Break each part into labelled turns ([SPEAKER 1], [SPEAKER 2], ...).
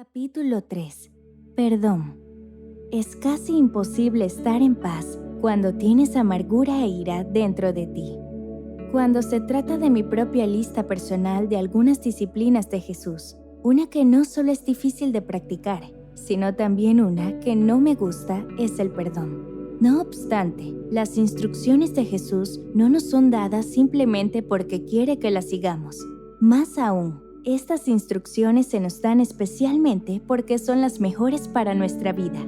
[SPEAKER 1] Capítulo 3. Perdón. Es casi imposible estar en paz cuando tienes amargura e ira dentro de ti. Cuando se trata de mi propia lista personal de algunas disciplinas de Jesús, una que no solo es difícil de practicar, sino también una que no me gusta es el perdón. No obstante, las instrucciones de Jesús no nos son dadas simplemente porque quiere que las sigamos. Más aún, estas instrucciones se nos dan especialmente porque son las mejores para nuestra vida.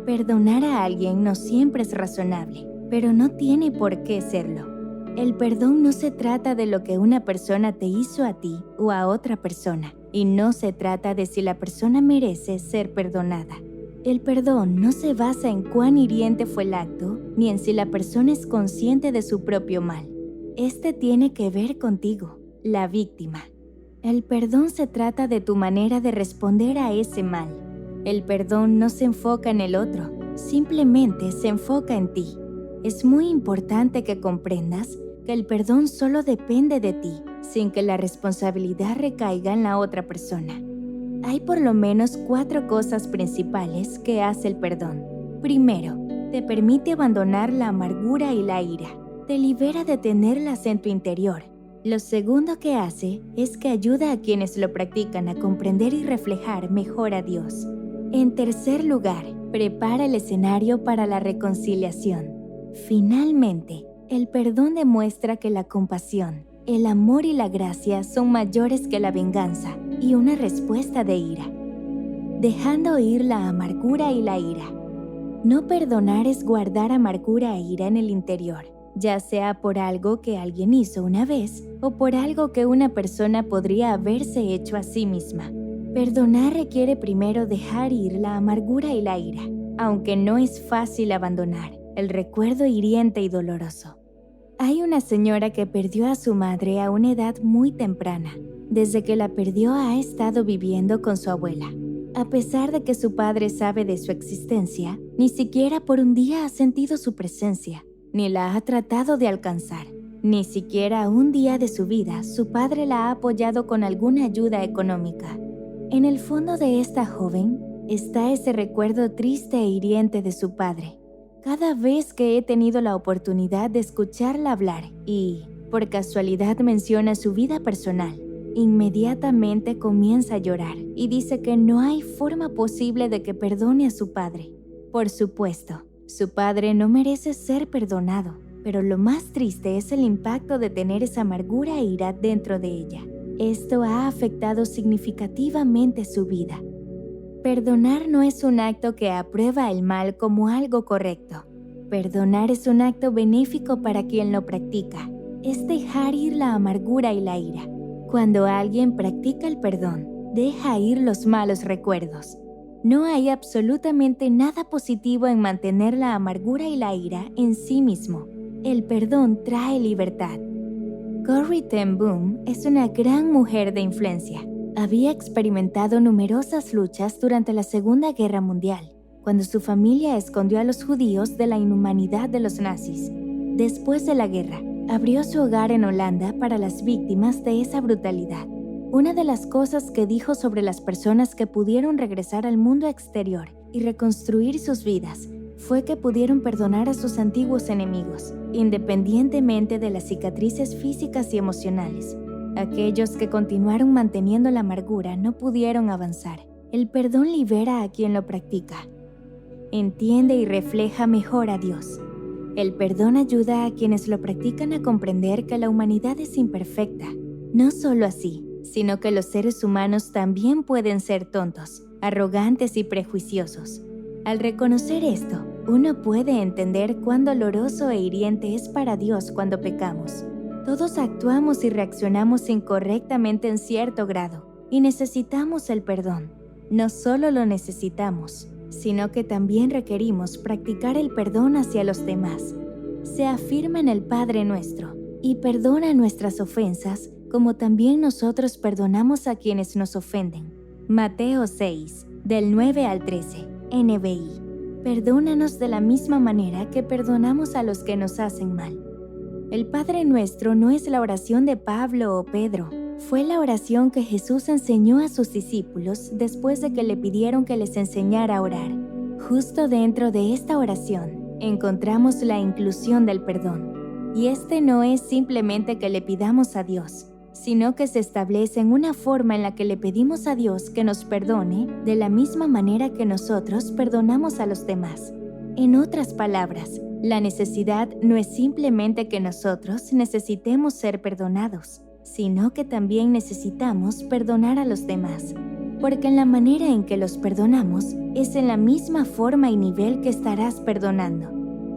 [SPEAKER 1] Perdonar a alguien no siempre es razonable, pero no tiene por qué serlo. El perdón no se trata de lo que una persona te hizo a ti o a otra persona, y no se trata de si la persona merece ser perdonada. El perdón no se basa en cuán hiriente fue el acto, ni en si la persona es consciente de su propio mal. Este tiene que ver contigo, la víctima. El perdón se trata de tu manera de responder a ese mal. El perdón no se enfoca en el otro, simplemente se enfoca en ti. Es muy importante que comprendas que el perdón solo depende de ti, sin que la responsabilidad recaiga en la otra persona. Hay por lo menos 4 cosas principales que hace el perdón. Primero, te permite abandonar la amargura y la ira. Te libera de tenerlas en tu interior. Lo segundo que hace es que ayuda a quienes lo practican a comprender y reflejar mejor a Dios. En tercer lugar, prepara el escenario para la reconciliación. Finalmente, el perdón demuestra que la compasión, el amor y la gracia son mayores que la venganza y una respuesta de ira, dejando ir la amargura y la ira. No perdonar es guardar amargura e ira en el interior, ya sea por algo que alguien hizo una vez o por algo que una persona podría haberse hecho a sí misma. Perdonar requiere primero dejar ir la amargura y la ira, aunque no es fácil abandonar el recuerdo hiriente y doloroso. Hay una señora que perdió a su madre a una edad muy temprana. Desde que la perdió ha estado viviendo con su abuela. A pesar de que su padre sabe de su existencia, ni siquiera por un día ha sentido su presencia, ni la ha tratado de alcanzar. Ni siquiera un día de su vida su padre la ha apoyado con alguna ayuda económica. En el fondo de esta joven está ese recuerdo triste e hiriente de su padre. Cada vez que he tenido la oportunidad de escucharla hablar y, por casualidad, menciona su vida personal, inmediatamente comienza a llorar y dice que no hay forma posible de que perdone a su padre. Por supuesto, su padre no merece ser perdonado, pero lo más triste es el impacto de tener esa amargura e ira dentro de ella. Esto ha afectado significativamente su vida. Perdonar no es un acto que aprueba el mal como algo correcto. Perdonar es un acto benéfico para quien lo practica. Es dejar ir la amargura y la ira. Cuando alguien practica el perdón, deja ir los malos recuerdos. No hay absolutamente nada positivo en mantener la amargura y la ira en sí mismo. El perdón trae libertad. Corrie ten Boom es una gran mujer de influencia. Había experimentado numerosas luchas durante la Segunda Guerra Mundial, cuando su familia escondió a los judíos de la inhumanidad de los nazis. Después de la guerra, abrió su hogar en Holanda para las víctimas de esa brutalidad. Una de las cosas que dijo sobre las personas que pudieron regresar al mundo exterior y reconstruir sus vidas fue que pudieron perdonar a sus antiguos enemigos, independientemente de las cicatrices físicas y emocionales. Aquellos que continuaron manteniendo la amargura no pudieron avanzar. El perdón libera a quien lo practica. Entiende y refleja mejor a Dios. El perdón ayuda a quienes lo practican a comprender que la humanidad es imperfecta. No solo así, sino que los seres humanos también pueden ser tontos, arrogantes y prejuiciosos. Al reconocer esto, uno puede entender cuán doloroso e hiriente es para Dios cuando pecamos. Todos actuamos y reaccionamos incorrectamente en cierto grado, y necesitamos el perdón. No solo lo necesitamos, sino que también requerimos practicar el perdón hacia los demás. Se afirma en el Padre Nuestro, y perdona nuestras ofensas, como también nosotros perdonamos a quienes nos ofenden. Mateo 6, del 9 al 13, NBI. Perdónanos de la misma manera que perdonamos a los que nos hacen mal. El Padre Nuestro no es la oración de Pablo o Pedro, Fue la oración que Jesús enseñó a sus discípulos después de que le pidieron que les enseñara a orar. Justo dentro de esta oración encontramos la inclusión del perdón. Y este no es simplemente que le pidamos a Dios, sino que se establece en una forma en la que le pedimos a Dios que nos perdone de la misma manera que nosotros perdonamos a los demás. En otras palabras, la necesidad no es simplemente que nosotros necesitemos ser perdonados, sino que también necesitamos perdonar a los demás. Porque en la manera en que los perdonamos es en la misma forma y nivel que estarás perdonando.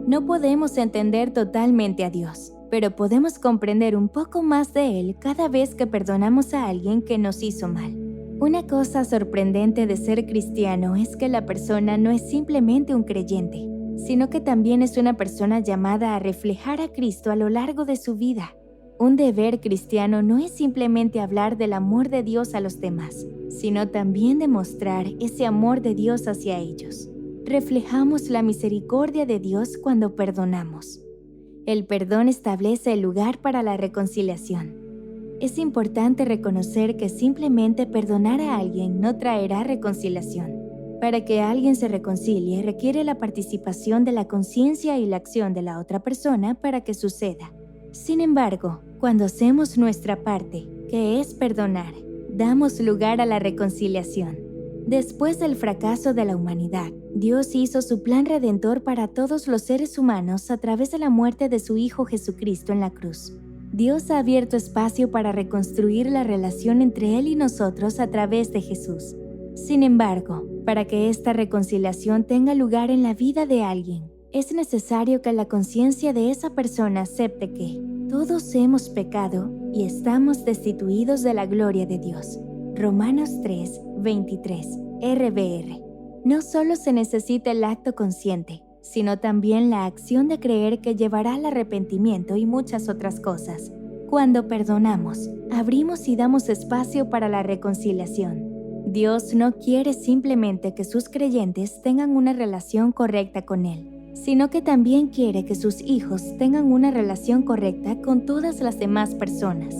[SPEAKER 1] No podemos entender totalmente a Dios, pero podemos comprender un poco más de Él cada vez que perdonamos a alguien que nos hizo mal. Una cosa sorprendente de ser cristiano es que la persona no es simplemente un creyente, sino que también es una persona llamada a reflejar a Cristo a lo largo de su vida. Un deber cristiano no es simplemente hablar del amor de Dios a los demás, sino también demostrar ese amor de Dios hacia ellos. Reflejamos la misericordia de Dios cuando perdonamos. El perdón establece el lugar para la reconciliación. Es importante reconocer que simplemente perdonar a alguien no traerá reconciliación. Para que alguien se reconcilie requiere la participación de la conciencia y la acción de la otra persona para que suceda. Sin embargo, cuando hacemos nuestra parte, que es perdonar, damos lugar a la reconciliación. Después del fracaso de la humanidad, Dios hizo su plan redentor para todos los seres humanos a través de la muerte de su Hijo Jesucristo en la cruz. Dios ha abierto espacio para reconstruir la relación entre Él y nosotros a través de Jesús. Sin embargo, para que esta reconciliación tenga lugar en la vida de alguien, es necesario que la conciencia de esa persona acepte que todos hemos pecado y estamos destituidos de la gloria de Dios. Romanos 3, 23, RBR. No solo se necesita el acto consciente, sino también la acción de creer que llevará al arrepentimiento y muchas otras cosas. Cuando perdonamos, abrimos y damos espacio para la reconciliación. Dios no quiere simplemente que sus creyentes tengan una relación correcta con Él, sino que también quiere que sus hijos tengan una relación correcta con todas las demás personas.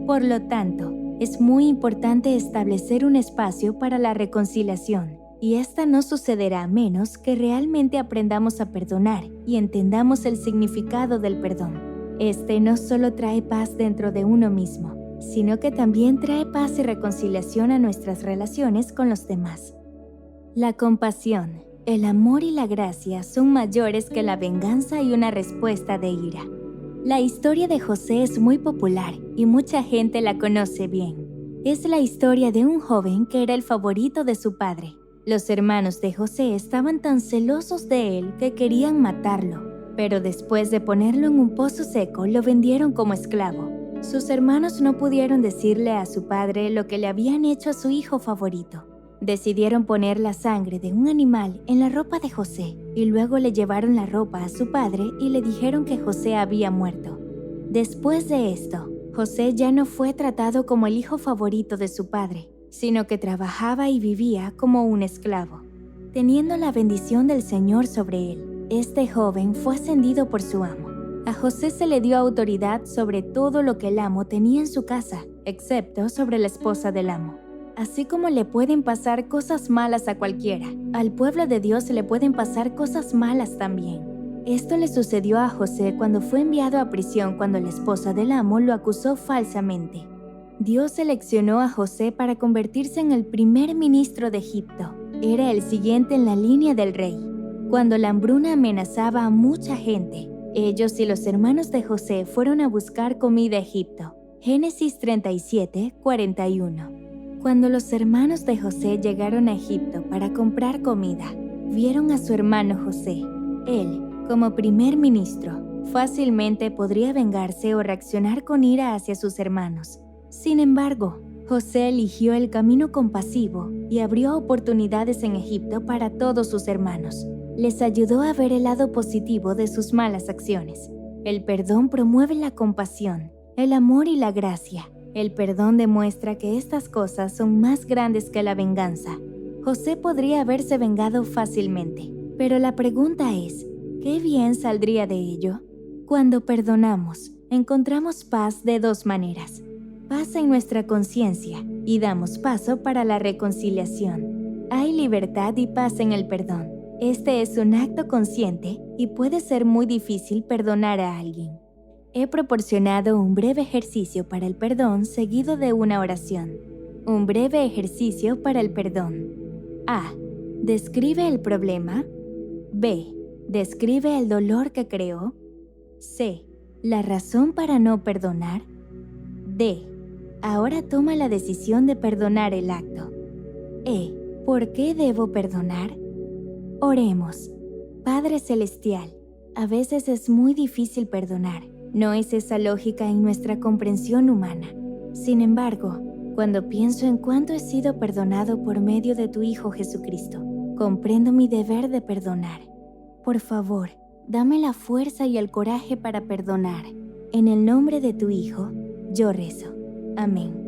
[SPEAKER 1] Por lo tanto, es muy importante establecer un espacio para la reconciliación, y esta no sucederá a menos que realmente aprendamos a perdonar y entendamos el significado del perdón. Este no solo trae paz dentro de uno mismo, sino que también trae paz y reconciliación a nuestras relaciones con los demás. La compasión, el amor y la gracia son mayores que la venganza y una respuesta de ira. La historia de José es muy popular y mucha gente la conoce bien. Es la historia de un joven que era el favorito de su padre. Los hermanos de José estaban tan celosos de él que querían matarlo, pero después de ponerlo en un pozo seco, lo vendieron como esclavo. Sus hermanos no pudieron decirle a su padre lo que le habían hecho a su hijo favorito. Decidieron poner la sangre de un animal en la ropa de José y luego le llevaron la ropa a su padre y le dijeron que José había muerto. Después de esto, José ya no fue tratado como el hijo favorito de su padre, sino que trabajaba y vivía como un esclavo. Teniendo la bendición del Señor sobre él, este joven fue ascendido por su amo. A José se le dio autoridad sobre todo lo que el amo tenía en su casa, excepto sobre la esposa del amo. Así como le pueden pasar cosas malas a cualquiera, al pueblo de Dios le pueden pasar cosas malas también. Esto le sucedió a José cuando fue enviado a prisión cuando la esposa del amo lo acusó falsamente. Dios seleccionó a José para convertirse en el primer ministro de Egipto. Era el siguiente en la línea del rey. Cuando la hambruna amenazaba a mucha gente, ellos y los hermanos de José fueron a buscar comida a Egipto. Génesis 37, 41. Cuando los hermanos de José llegaron a Egipto para comprar comida, vieron a su hermano José. Él, como primer ministro, fácilmente podría vengarse o reaccionar con ira hacia sus hermanos. Sin embargo, José eligió el camino compasivo y abrió oportunidades en Egipto para todos sus hermanos. Les ayudó a ver el lado positivo de sus malas acciones. El perdón promueve la compasión, el amor y la gracia. El perdón demuestra que estas cosas son más grandes que la venganza. José podría haberse vengado fácilmente, pero la pregunta es, ¿qué bien saldría de ello? Cuando perdonamos, encontramos paz de dos maneras. paz en nuestra conciencia y damos paso para la reconciliación. Hay libertad y paz en el perdón. Este es un acto consciente y puede ser muy difícil perdonar a alguien. He proporcionado un breve ejercicio para el perdón seguido de una oración. Un breve ejercicio para el perdón. A. Describe el problema. B. Describe el dolor que creó. C. La razón para no perdonar. D. Ahora toma la decisión de perdonar el acto. E. ¿Por qué debo perdonar? Oremos. Padre Celestial, a veces es muy difícil perdonar. No es esa lógica en nuestra comprensión humana. Sin embargo, cuando pienso en cuánto he sido perdonado por medio de tu Hijo Jesucristo, comprendo mi deber de perdonar. Por favor, dame la fuerza y el coraje para perdonar. En el nombre de tu Hijo, yo rezo. Amén.